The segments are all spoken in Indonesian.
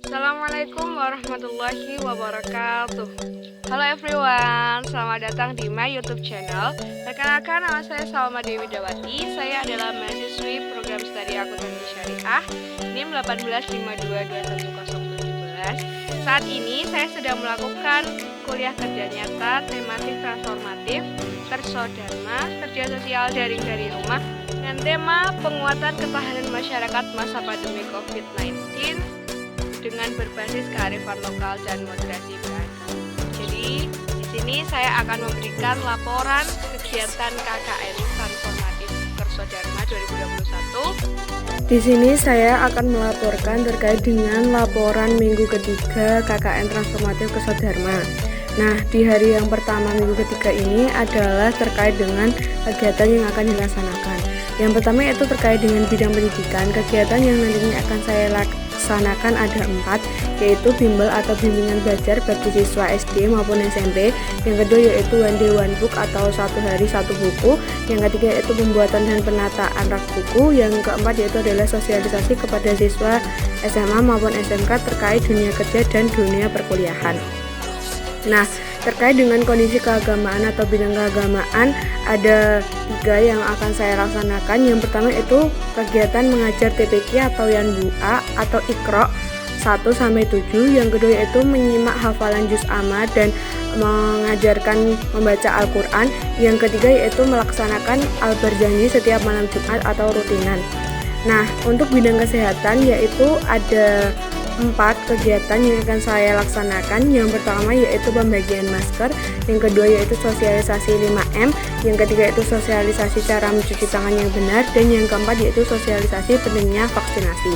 Assalamualaikum warahmatullahi wabarakatuh. Halo everyone, selamat datang di my YouTube channel. Perkenalkan, nama saya Salma Dewi Dawati. Saya adalah mahasiswi program studi akuntansi syariah NIM 185221017. Saat ini saya sedang melakukan kuliah kerja nyata tematik transformatif Kersodharma, kerja sosial daring dari rumah dengan tema penguatan ketahanan masyarakat masa pandemi COVID-19 dengan berbasis kearifan lokal dan moderasi beragam. Jadi, di sini saya akan memberikan laporan kegiatan KKN Transformatif Kersodharma 2021. Di sini saya akan melaporkan terkait dengan laporan minggu ketiga KKN Transformatif Kersodharma. Nah, di hari yang pertama minggu ketiga ini adalah terkait dengan kegiatan yang akan dilaksanakan. Yang pertama yaitu terkait dengan bidang pendidikan. Kegiatan yang nantinya akan saya laksanakan ada 4, yaitu bimbel atau bimbingan belajar bagi siswa SD maupun SMP. Yang kedua yaitu one day one book atau satu hari satu buku. Yang ketiga yaitu pembuatan dan penataan rak buku. Yang keempat yaitu adalah sosialisasi kepada siswa SMA maupun SMK terkait dunia kerja dan dunia perkuliahan. Nah, terkait dengan kondisi keagamaan atau bidang keagamaan ada 3 yang akan saya laksanakan. Yang pertama itu kegiatan mengajar TPQ atau Yanbu'a atau Iqra 1-7. Yang kedua yaitu menyimak hafalan juz amma dan mengajarkan membaca Al-Quran. Yang ketiga yaitu melaksanakan al-berjanji setiap malam Jumat atau rutinan. Nah, untuk bidang kesehatan yaitu ada 4 kegiatan yang akan saya laksanakan. Yang pertama yaitu pembagian masker, yang kedua yaitu sosialisasi 5M, yang ketiga yaitu sosialisasi cara mencuci tangan yang benar, dan yang keempat yaitu sosialisasi pentingnya vaksinasi.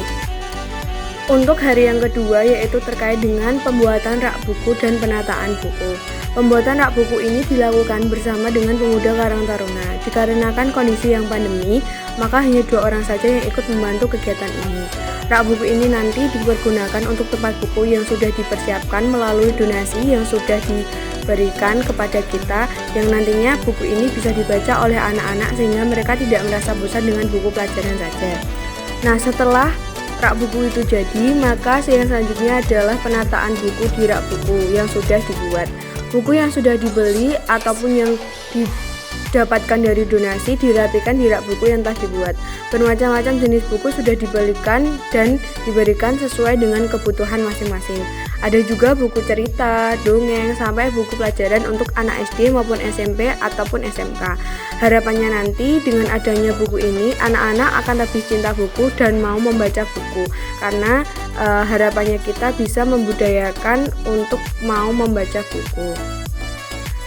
Untuk hari yang kedua yaitu terkait dengan pembuatan rak buku dan penataan buku. Pembuatan rak buku ini dilakukan bersama dengan pemuda Karang Taruna. Dikarenakan kondisi yang pandemi, maka hanya 2 orang saja yang ikut membantu kegiatan ini. Rak buku ini nanti dipergunakan untuk tempat buku yang sudah dipersiapkan melalui donasi yang sudah diberikan kepada kita, yang nantinya buku ini bisa dibaca oleh anak-anak sehingga mereka tidak merasa bosan dengan buku pelajaran saja. Nah, setelah rak buku itu jadi, maka yang selanjutnya adalah penataan buku di rak buku yang sudah dibuat. Buku yang sudah dibeli ataupun yang didapatkan dari donasi dirapikan di rak buku yang telah dibuat. Bermacam-macam jenis buku sudah dibelikan dan diberikan sesuai dengan kebutuhan masing-masing. Ada juga buku cerita, dongeng, sampai buku pelajaran untuk anak SD maupun SMP ataupun SMK. Harapannya nanti dengan adanya buku ini, anak-anak akan lebih cinta buku dan mau membaca buku. Karena harapannya kita bisa membudayakan untuk mau membaca buku.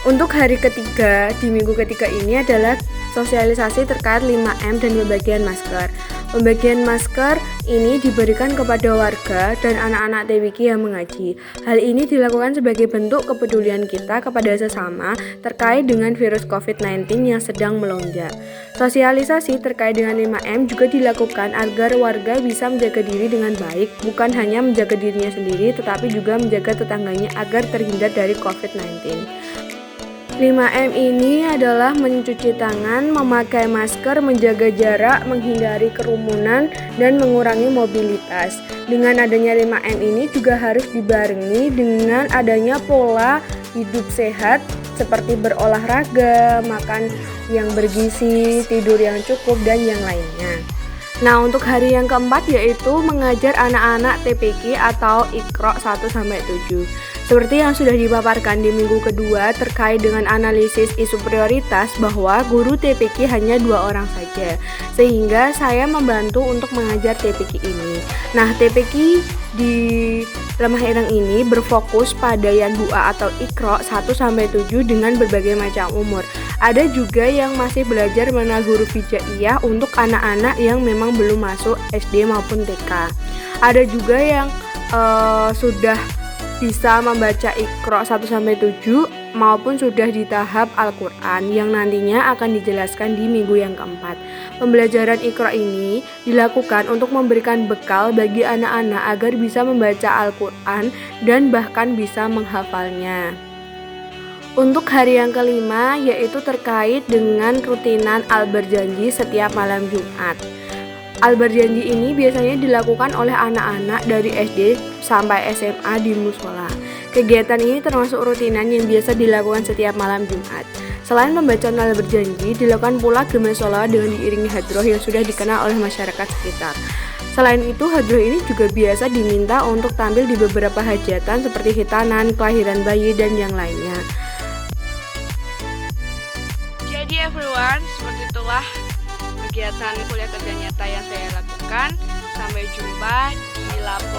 Untuk hari ketiga di minggu ketiga ini adalah sosialisasi terkait 5M dan pembagian masker. Pembagian masker ini diberikan kepada warga dan anak-anak TPQ yang mengaji. Hal ini dilakukan sebagai bentuk kepedulian kita kepada sesama terkait dengan virus COVID-19 yang sedang melonjak. Sosialisasi terkait dengan 5M juga dilakukan agar warga bisa menjaga diri dengan baik, bukan hanya menjaga dirinya sendiri tetapi juga menjaga tetangganya agar terhindar dari COVID-19. 5M ini adalah mencuci tangan, memakai masker, menjaga jarak, menghindari kerumunan, dan mengurangi mobilitas. Dengan adanya 5M ini juga harus dibarengi dengan adanya pola hidup sehat seperti berolahraga, makan yang bergizi, tidur yang cukup, dan yang lainnya. Nah, untuk hari yang keempat yaitu mengajar anak-anak TPQ atau Iqra 1-7. Seperti yang sudah dipaparkan di minggu kedua terkait dengan analisis isu prioritas bahwa guru TPQ hanya 2 orang saja, sehingga saya membantu untuk mengajar TPQ ini. Nah, TPQ di Lemah Ireng ini berfokus pada Yanbu'a atau Iqra 1-7 dengan berbagai macam umur. Ada juga yang masih belajar mengenal huruf hijaiyah untuk anak-anak yang memang belum masuk SD maupun TK. Ada juga yang sudah bisa membaca Iqra 1-7 maupun sudah di tahap Al-Quran yang nantinya akan dijelaskan di minggu yang keempat. Pembelajaran Iqra ini dilakukan untuk memberikan bekal bagi anak-anak agar bisa membaca Al-Quran dan bahkan bisa menghafalnya. Untuk hari yang kelima yaitu terkait dengan rutinan al-berjanji setiap malam Jumat. Al berjanji ini biasanya dilakukan oleh anak-anak dari SD sampai SMA di musola. Kegiatan ini termasuk rutinan yang biasa dilakukan setiap malam Jumat. Selain pembacaan al berjanji, dilakukan pula gema sholawat dengan diiringi hadroh yang sudah dikenal oleh masyarakat sekitar. Selain itu, hadroh ini juga biasa diminta untuk tampil di beberapa hajatan seperti khitanan, kelahiran bayi, dan yang lainnya. Jadi everyone, seperti itulah kegiatan kuliah kerja nyata yang saya lakukan. Sampai jumpa di laporan